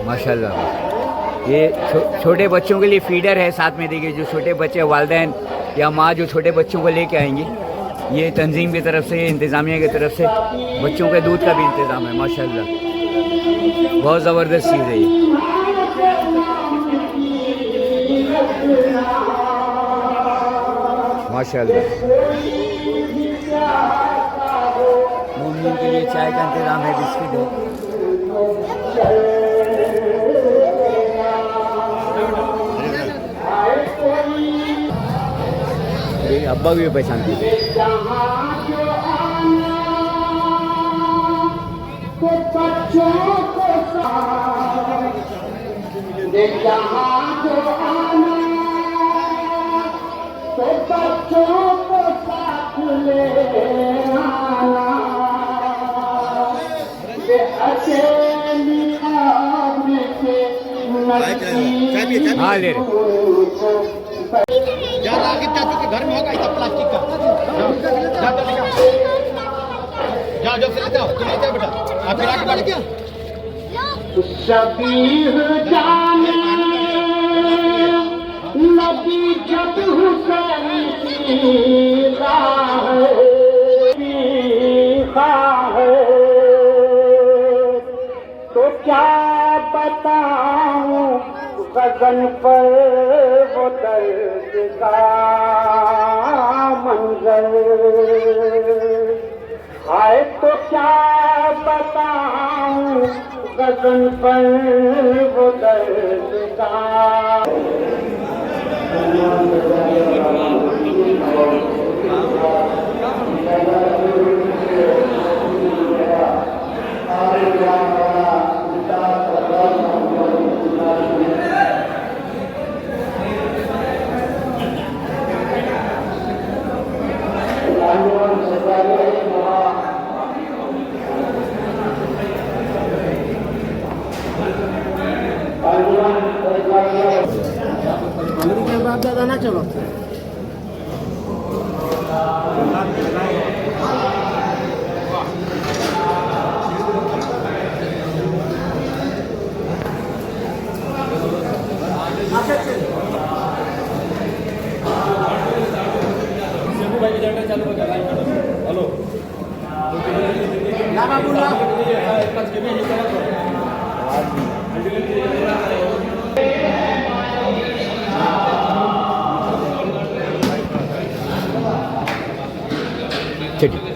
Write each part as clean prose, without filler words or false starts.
माशाल्लाह। ये छोटे बच्चों के लिए फीडर है साथ में, देखिए जो छोटे बच्चे वालिदैन या माँ जो छोटे बच्चों को लेके आएंगी, ये तंजीम की तरफ से, इंतज़ामिया की तरफ से बच्चों के दूध का भी इंतज़ाम है। माशाल्लाह बहुत ज़बरदस्त चीज़ है ये। माशाल्लाह मोमिन के लिए चाय का इंतज़ाम है, बिस्किट है। अब्बा भी पहचानती है। हाँ ले रहे घर में होगा इतना प्लास्टिक का। जा जो से लेते हो, तुम लेते हो बेटा। आप फिर आगे बढ़ क्या? शबीह जाने लगी जब हुसैन की राह तो क्या बताऊं गगन पर वो दर्द का मंजर, हाय तो क्या बताऊं गगन पर वो दर्द का। ज़्यादा ना चलो। हेलो चलिए।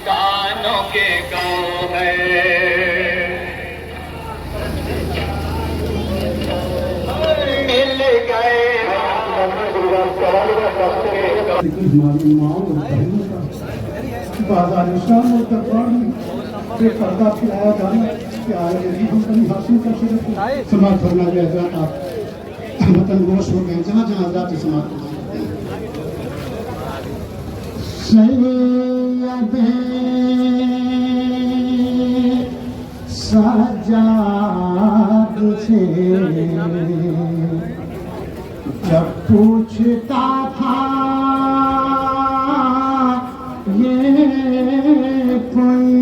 कानों के गाँव है मिल गए पर्दा खिलाया जाना कि आगे हम कहीं हासिल कर सके समाज करना जाएगा। आप वतन गोश हो गए जहाँ जहाँ जाते समाज सजाद से जब पूछता था ये कोई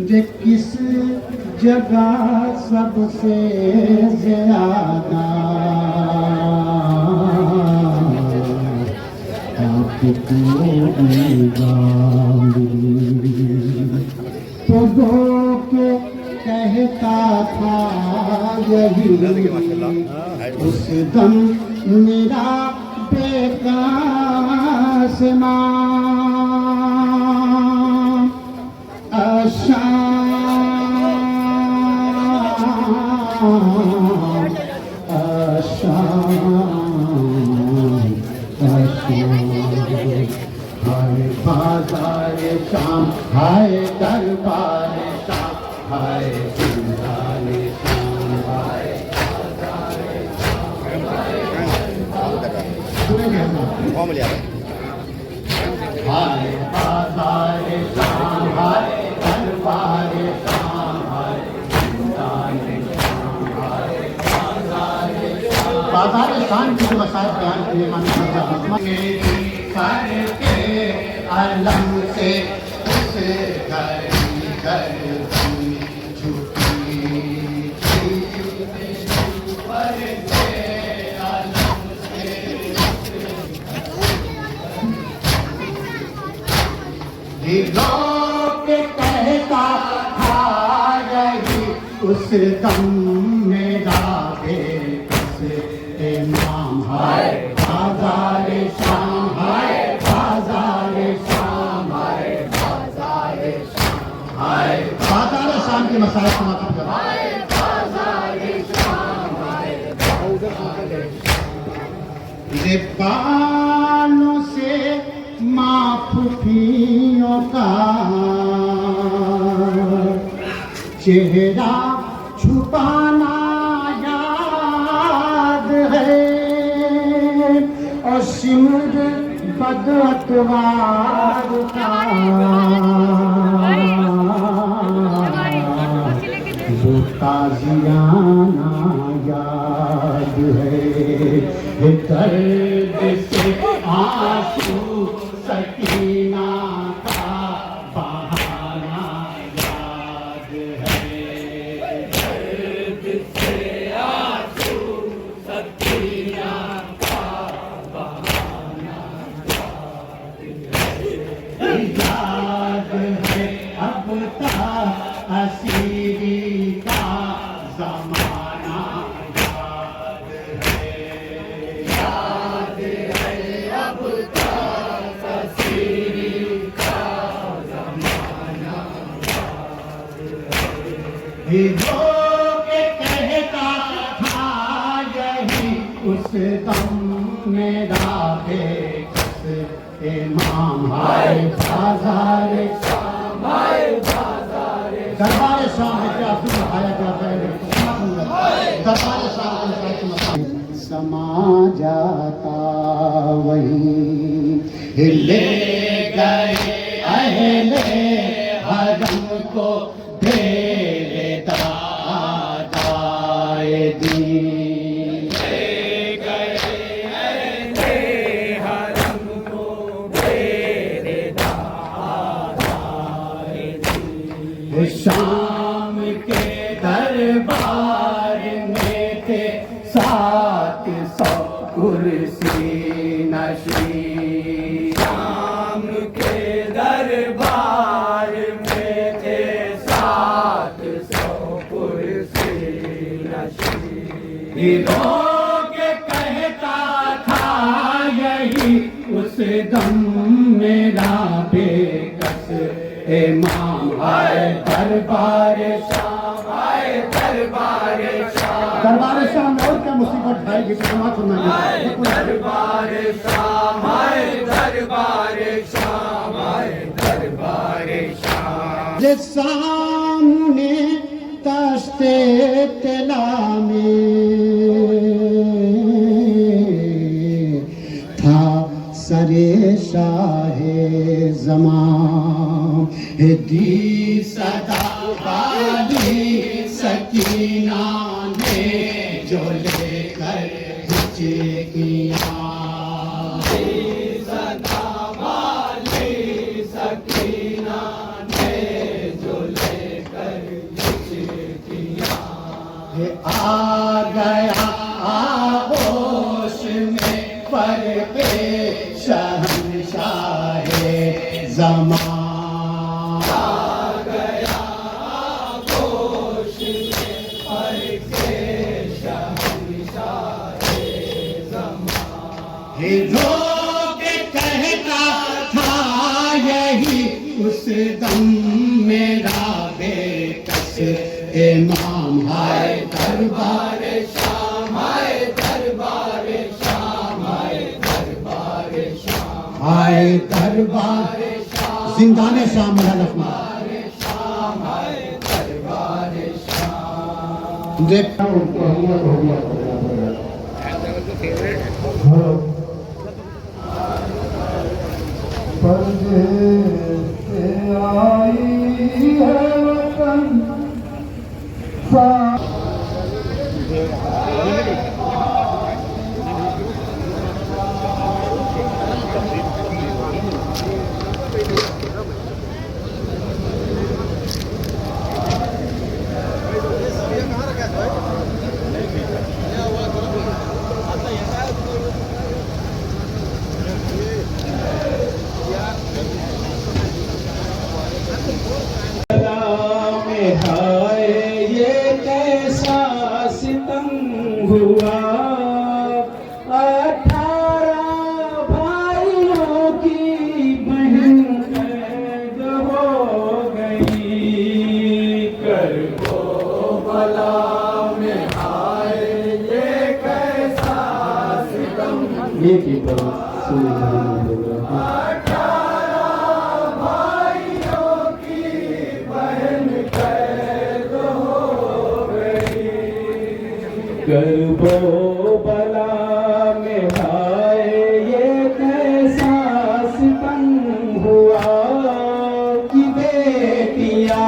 जे किस जगह सबसे ज्यादा तो दो के कहता था यही उस दम मेरा कासिमा हाय बाजार शाम हाय दरबार शाम हाय सिंगार शाम हाय हाय बाजार शाम हाय दरबार शाम हाय बाजार शाम की जो मसाइल बयान किए माने करके अलम से उस घर घर छुट्टी लोग कहता था यही उस दम में जागे इमाम हाय बाजार शाम हाय बाजार शाम हाय बाजार शाम हाय बाजार शाम के मसाइल समाप्त करो हाय बाजार शाम हाय ये बालों से माफियों का चेहरा छुपाना याद है और सिमर बदअतवार का वो ताजियाना याद है दर्द से आंसू सकीना का बहाना याद है दर्द से आंसू सकीना का बहाना याद है अब तक असीरी का जमाना लोग कहता था यही उस दम मेरा बेकस इमाम हाय बाजार शाम हाय बाजार दरबार शाम में क्या आपने बताया जाता है दरबार शाम में समा जाता वही ले गए अहले हरम को शाम के दरबार में थे 700 कुर्सी नशीं शाम के दरबार में थे 700 कुर्सी नशीं लोग कहता था यही उस दम मेरा बेकस इमाम हाय दरबार शाम हाय दरबार शाम और क्या मुसीबत आएगी समाज सुनना दरबार शाम हाय दरबार शाम हाय दरबार शाम सामने तश्ते तला में था सरे शाहे ज़मां दी सदा वाली सकीना ने जो लेकर हिचे किया सदा वाली सकीना ने जो लेकर हिचे किया आ गया आगोश में पर पे शहंशाहे ज़मां हे उस दम मेरा बेकस इमाम हाय दरबार शाम हाय दरबार शाम हाय दरबार शाम हाय दरबार शाम जिंदाने शाम लखमा देखता हूँ परदेस से आई है वतन हाय ये कैसा सितम हुआ 18 भाइयों की बहन कैद हो गई करबला में हाय ये कैसा सितम ये की करबो बला में हाय ये कैसा सितम हुआ कि बेटियां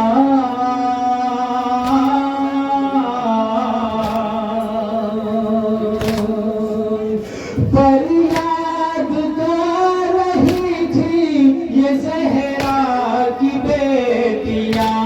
फरियाद कर रही थी ये ज़हरा की बेटियां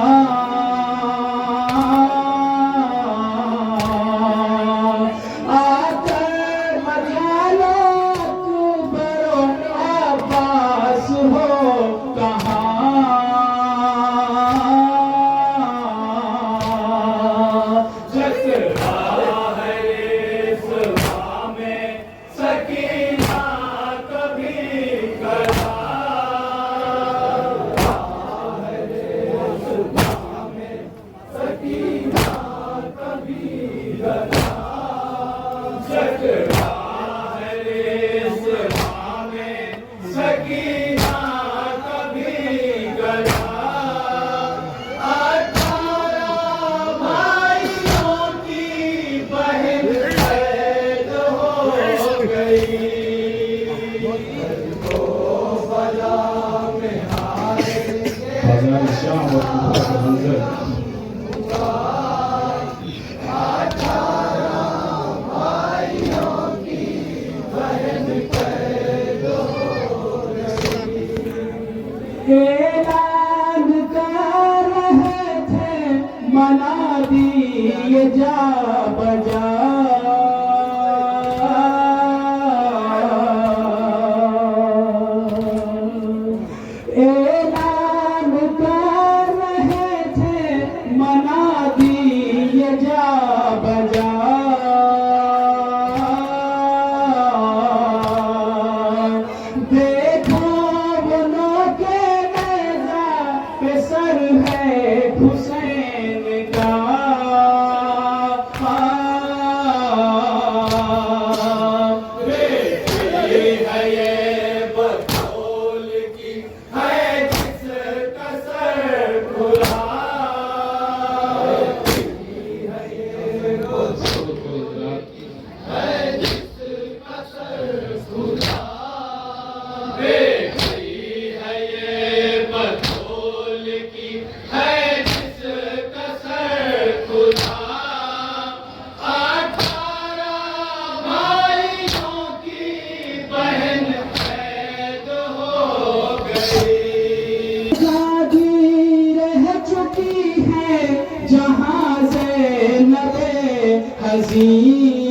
ऐलान कर रहे थे मना दिए जा बजा ऐलान कर रहे थे मना दिए जा बजा सर है हुसैन का है ये बतौल की है जिसका सर खुला है ये बतौल की है जिसका सर खुला जहाँ से नबे हज़ीर